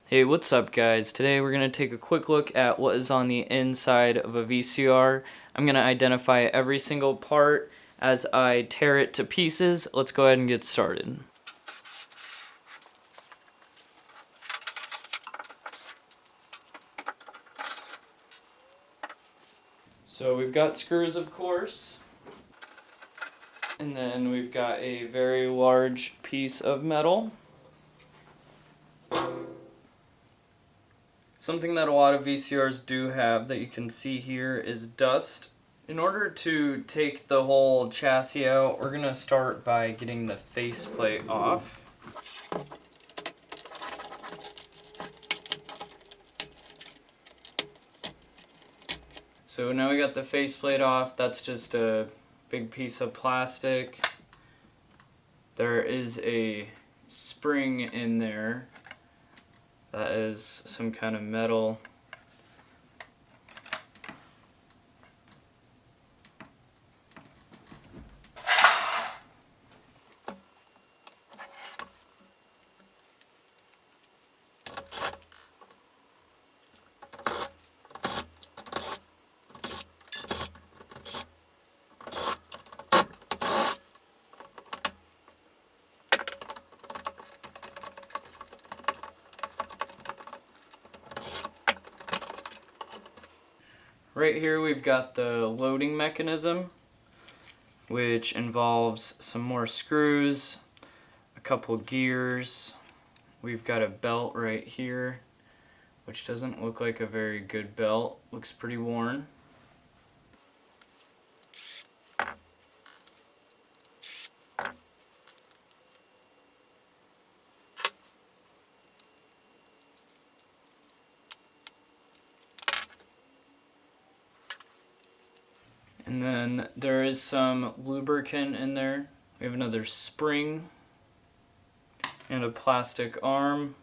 Hey, what's up guys? Today we're going to take a quick look at what is on the inside of a VCR. I'm going to identify every single part as I tear it to pieces. Let's go ahead and get started. So we've got screws, of course, and then we've got a very large piece of metal. Something that a lot of VCRs do have that you can see here is dust. In order to take the whole chassis out, we're going to start by getting the faceplate off. So now we got the faceplate off. That's just a big piece of plastic. There is a spring in there. That is some kind of metal. Right here we've got the loading mechanism, which involves some more screws, a couple gears. We've got a belt right here, which doesn't look like a very good belt. Looks pretty worn. And then there is some lubricant in there. We have another spring and a plastic arm.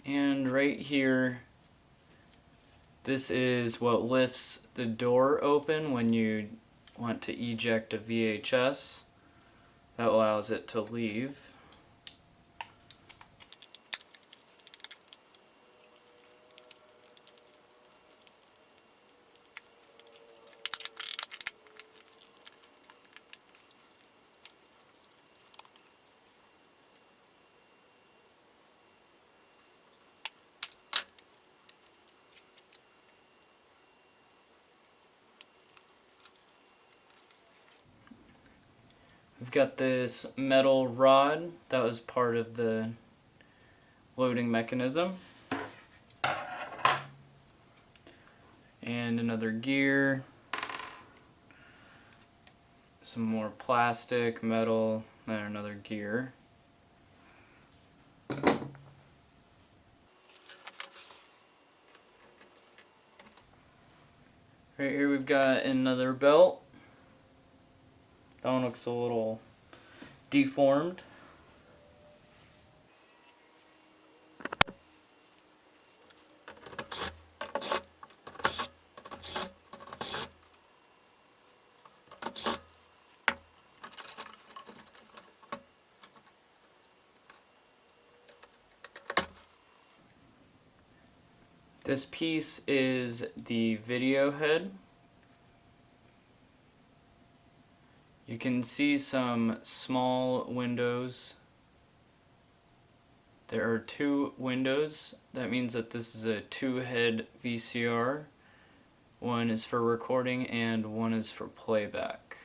And right here, this is what lifts the door open when you want to eject a VHS. That allows it to leave. We've got this metal rod that was part of the loading mechanism. And another gear. Some more plastic, metal, and another gear. Right here we've got another belt. That one looks a little deformed. This piece is the video head. You can see some small windows. There are two windows. That means that this is a two-head VCR. One is for recording and one is for playback.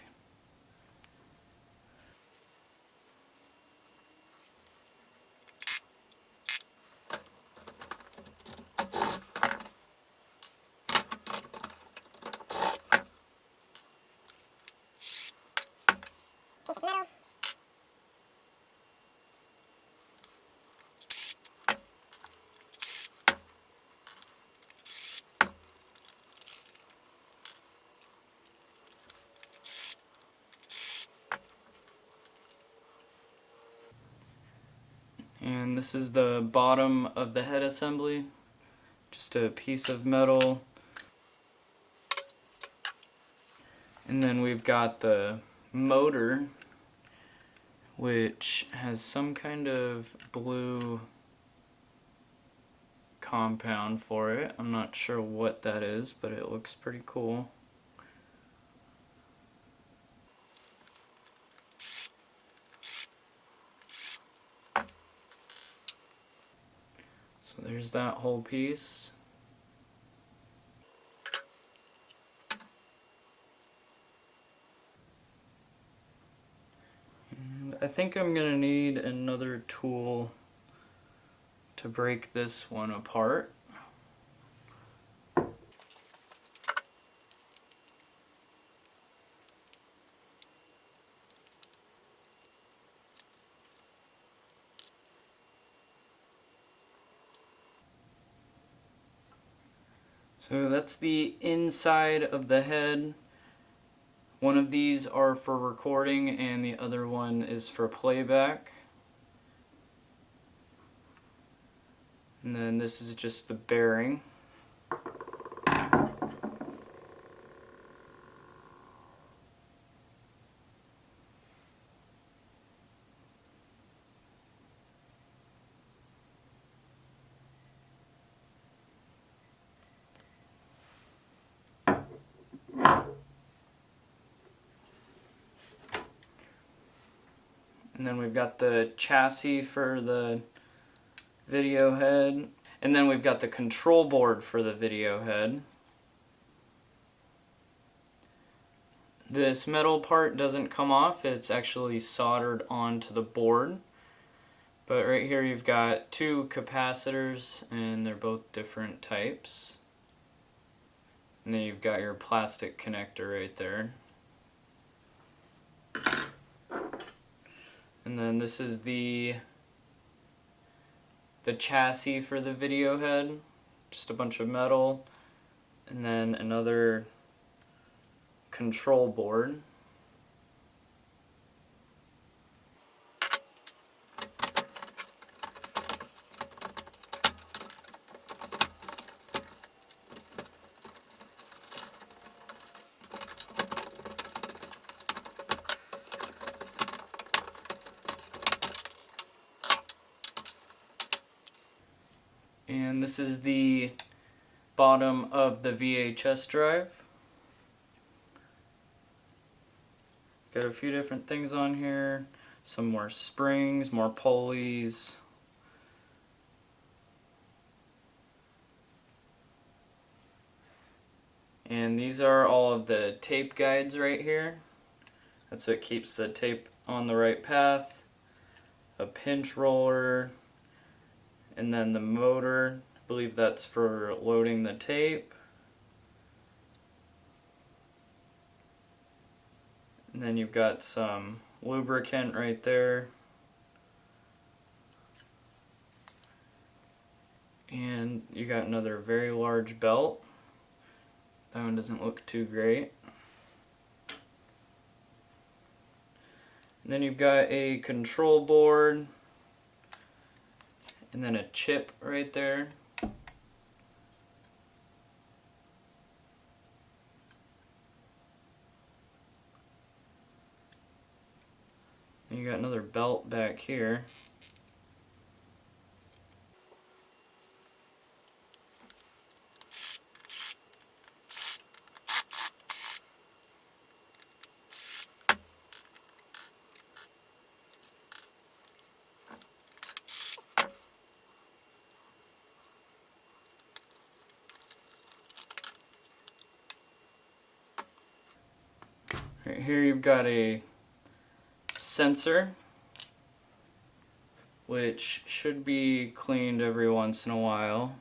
And this is the bottom of the head assembly, just a piece of metal. And then we've got the motor, which has some kind of blue compound for it. I'm not sure what that is, but it looks pretty cool. So there's that whole piece. And I think I'm gonna need another tool to break this one apart. So that's the inside of the head. One of these are for recording and the other one is for playback. And then this is just the bearing. And then we've got the chassis for the video head. And then we've got the control board for the video head. This metal part doesn't come off, it's actually soldered onto the board. But right here you've got two capacitors and they're both different types. And then you've got your plastic connector right there. And then this is the chassis for the video head, just a bunch of metal, and then another control board. And this is the bottom of the VHS drive. Got a few different things on here. Some more springs, more pulleys. And these are all of the tape guides right here. That's what keeps the tape on the right path. A pinch roller. And then the motor, I believe that's for loading the tape. And then you've got some lubricant right there. And you got another very large belt. That one doesn't look too great. And then you've got a control board. And then a chip right there. And you got another belt back here. Right here you've got a sensor, which should be cleaned every once in a while.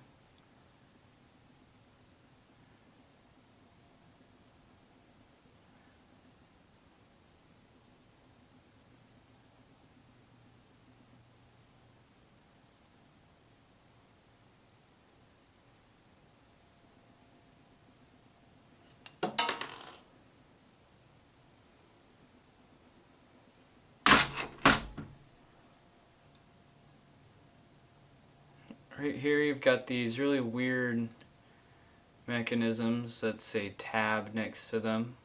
Right here you've got these really weird mechanisms that say tab next to them.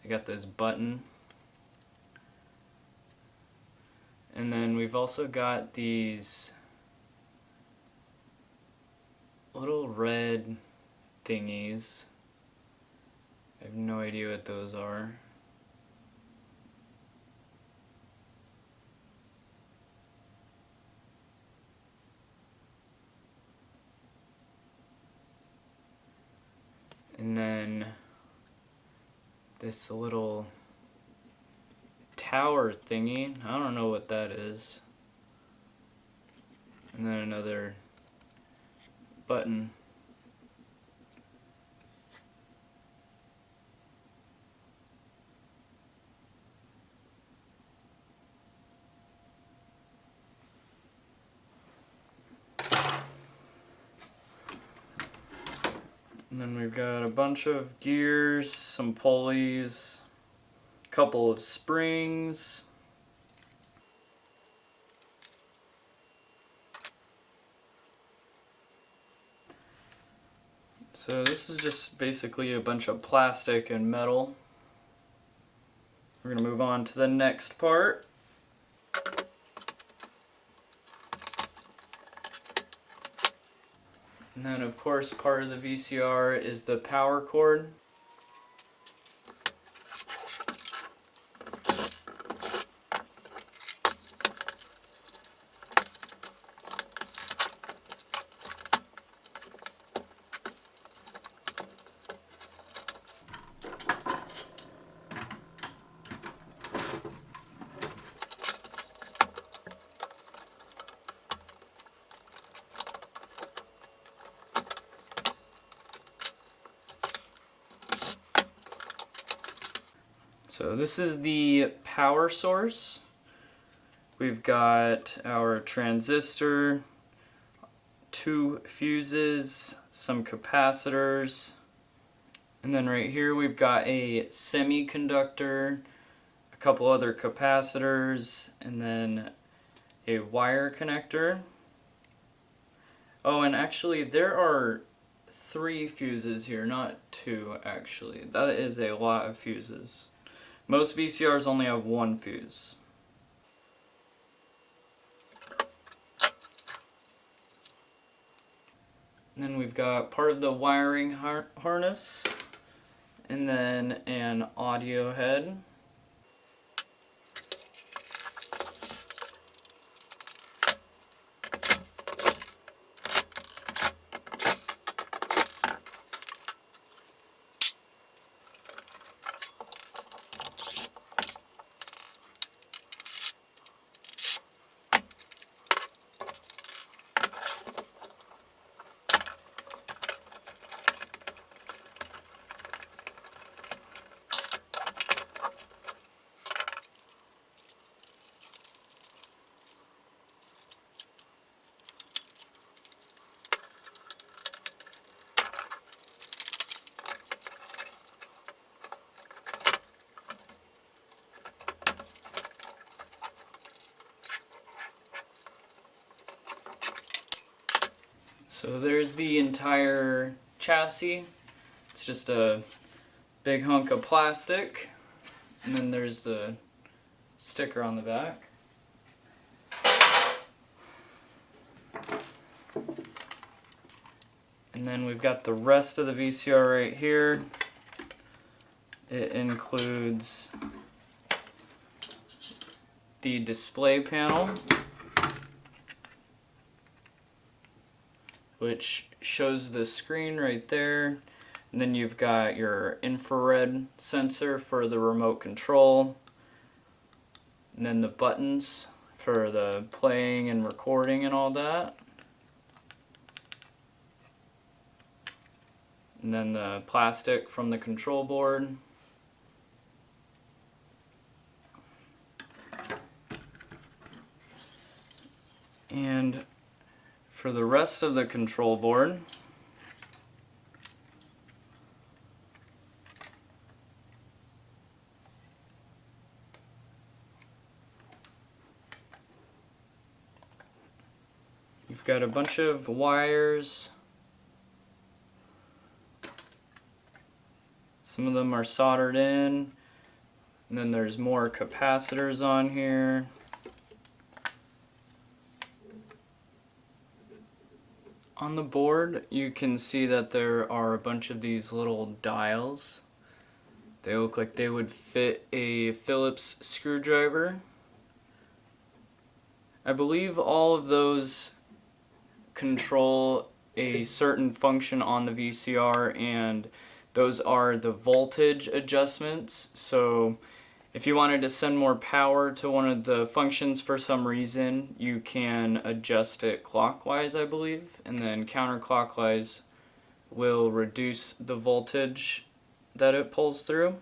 They got this button. And then we've also got these little red thingies. I have no idea what those are. And then this little tower thingy, I don't know what that is. And then another button. And then we've got a bunch of gears, some pulleys, a couple of springs. So this is just basically a bunch of plastic and metal. We're going to move on to the next part. And then of course part of the VCR is the power cord. So this is the power source. We've got our transistor, 2 fuses, some capacitors, and then right here we've got a semiconductor, a couple other capacitors, and then a wire connector. Oh, and actually there are 3 fuses here, not 2 actually. That is a lot of fuses. Most VCRs only have 1 fuse. And then we've got part of the wiring harness, and then an audio head. So there's the entire chassis. It's just a big hunk of plastic, and then there's the sticker on the back. And then we've got the rest of the VCR right here. It includes the display panel, which shows the screen right there. And then you've got your infrared sensor for the remote control. And then the buttons for the playing and recording and all that. And then the plastic from the control board. And for the rest of the control board, you've got a bunch of wires. Some of them are soldered in. And then there's more capacitors on here. On the board, you can see that there are a bunch of these little dials. They look like they would fit a Phillips screwdriver. I believe all of those control a certain function on the VCR, and those are the voltage adjustments. So if you wanted to send more power to one of the functions for some reason, you can adjust it clockwise, I believe, and then counterclockwise will reduce the voltage that it pulls through.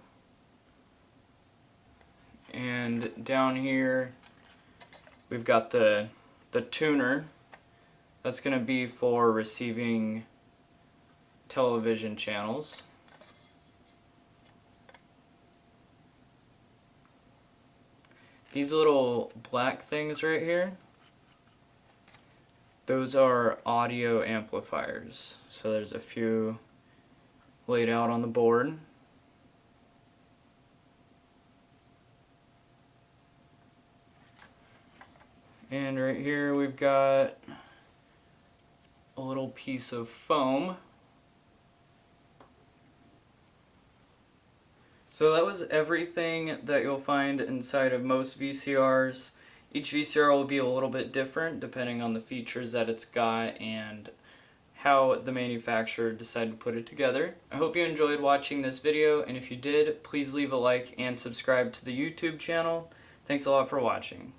And down here we've got the tuner. That's going to be for receiving television channels. These little black things right here, those are audio amplifiers. So there's a few laid out on the board. And right here we've got a little piece of foam. So that was everything that you'll find inside of most VCRs. Each VCR will be a little bit different depending on the features that it's got and how the manufacturer decided to put it together. I hope you enjoyed watching this video, and if you did, please leave a like and subscribe to the YouTube channel. Thanks a lot for watching.